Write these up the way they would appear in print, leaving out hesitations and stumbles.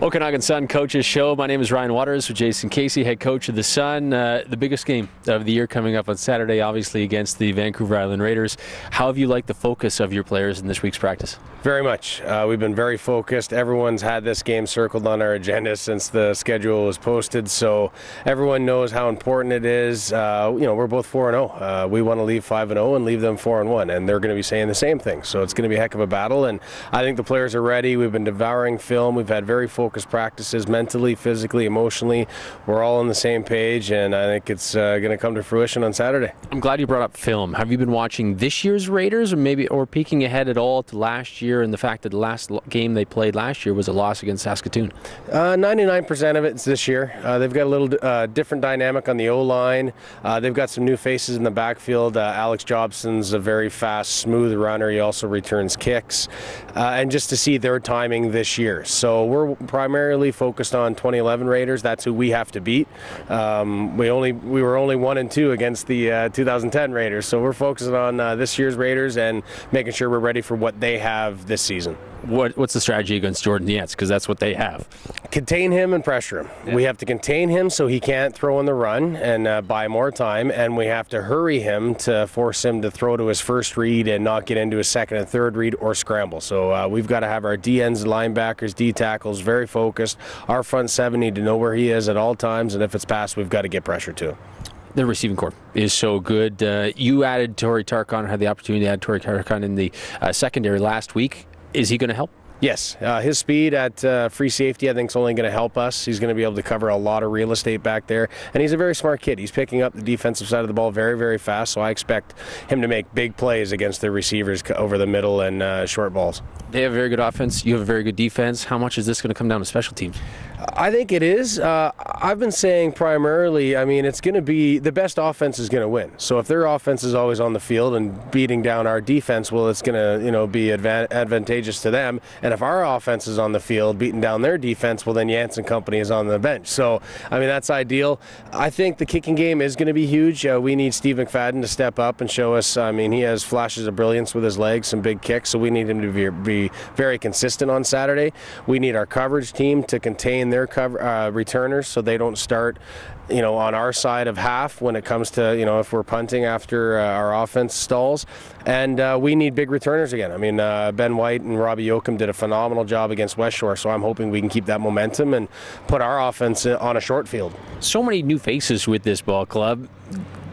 Okanagan Sun Coaches Show. My name is Ryan Waters with Jason Casey, head coach of the Sun. The biggest game of the year coming up on Saturday, obviously against the Vancouver Island Raiders. How have you liked the focus of your players in this week's practice? Very much. We've been very focused. Everyone's had this game circled on our agenda since the schedule was posted, so everyone knows how important it is. We're both 4-0. We want to leave 5-0 and leave them 4-1, and they're going to be saying the same thing. So it's going to be a heck of a battle, and I think the players are ready. We've been devouring film. We've had very focused practices, mentally, physically, emotionally. We're all on the same page, and I think it's going to come to fruition on Saturday. I'm glad you brought up film. Have you been watching this year's Raiders, or peeking ahead at all to last year and the fact that the last game they played last year was a loss against Saskatoon? 99% of it's this year. They've got a little different dynamic on the O-line. They've got some new faces in the backfield. Alex Jobson's a very fast, smooth runner. He also returns kicks. And just to see their timing this year. So we're primarily focused on 2011 Raiders. That's who we have to beat. We were only 1-2 against the 2010 Raiders. So we're focusing on this year's Raiders and making sure we're ready for what they have this season. What's the strategy against Jordan Yates? Because that's what they have. Contain him and pressure him. Yeah. We have to contain him so he can't throw in the run and buy more time, and we have to hurry him to force him to throw to his first read and not get into his second and third read or scramble. So we've got to have our D-ends, linebackers, D-tackles very focused. Our front seven need to know where he is at all times, and if it's passed, we've got to get pressure to him. The receiving corps is so good. You added Torrey Tarkon, had the opportunity to add Torrey Tarkon in the secondary last week. Is he going to help? Yes, his speed at free safety I think is only going to help us. He's going to be able to cover a lot of real estate back there, and he's a very smart kid. He's picking up the defensive side of the ball very, very fast, so I expect him to make big plays against the receivers over the middle and short balls. They have a very good offense. You have a very good defense. How much is this going to come down to special teams? I think it is. I've been saying primarily, it's going to be the best offense is going to win. So if their offense is always on the field and beating down our defense, well, it's going to be advantageous to them. And if our offense is on the field beating down their defense, well, then Yance and company is on the bench. So, that's ideal. I think the kicking game is going to be huge. We need Steve McFadden to step up and show us. He has flashes of brilliance with his legs, some big kicks, so we need him to be very consistent on Saturday. We need our coverage team to contain their returners so they don't start on our side of half when it comes to if we're punting after our offense stalls. And we need big returners again. Ben White and Robbie Yoakum did a phenomenal job against West Shore, so I'm hoping we can keep that momentum and put our offense on a short field. So many new faces with this ball club.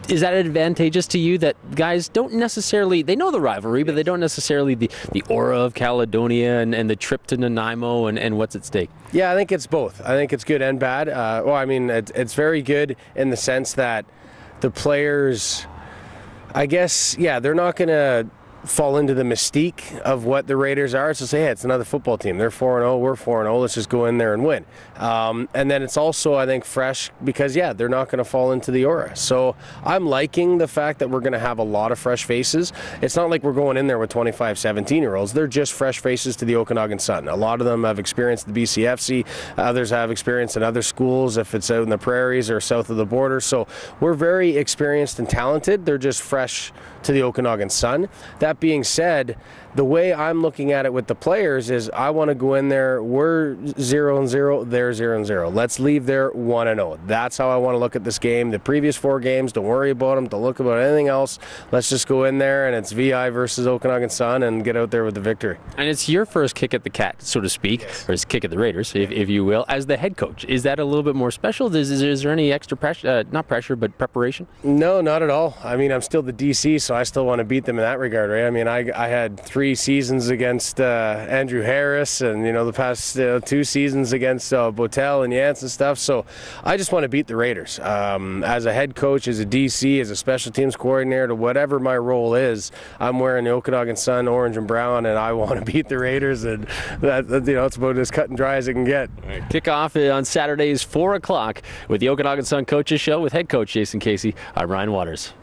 Is that advantageous to you that guys don't necessarily, they know the rivalry, but they don't necessarily the aura of Caledonia and the trip to Nanaimo and what's at stake? Yeah, I think it's both. I think it's good and bad. It's very good in the sense that the players, I guess, they're not going to fall into the mystique of what the Raiders are. It's to say, hey, it's another football team. They're 4-0, we're 4-0. Let's just go in there and win. And then it's also, I think, fresh because, they're not going to fall into the aura. So I'm liking the fact that we're going to have a lot of fresh faces. It's not like we're going in there with 25, 17-year-olds. They're just fresh faces to the Okanagan Sun. A lot of them have experienced the BCFC. Others have experience in other schools, if it's out in the prairies or south of the border. So we're very experienced and talented. They're just fresh to the Okanagan Sun. That being said, the way I'm looking at it with the players is I want to go in there, we're 0-0, they're 0-0. Let's leave there 1-0. That's how I want to look at this game. The previous 4 games, don't worry about them, don't look about anything else. Let's just go in there and it's VI versus Okanagan Sun and get out there with the victory. And it's your first kick at the cat, so to speak, or it's kick at the Raiders, if you will, as the head coach. Is that a little bit more special? Is there any extra pressure, not pressure, but preparation? No, not at all. I'm still the DC, so I still want to beat them in that regard, right? I had 3 seasons against Andrew Harris and, the past 2 seasons against Botel and Yance and stuff. So I just want to beat the Raiders. As a head coach, as a DC, as a special teams coordinator, whatever my role is, I'm wearing the Okanagan Sun orange and brown, and I want to beat the Raiders, and it's about as cut and dry as it can get. Right. Kickoff on Saturdays, 4 o'clock with the Okanagan Sun Coaches Show with head coach Jason Casey. I'm Ryan Waters.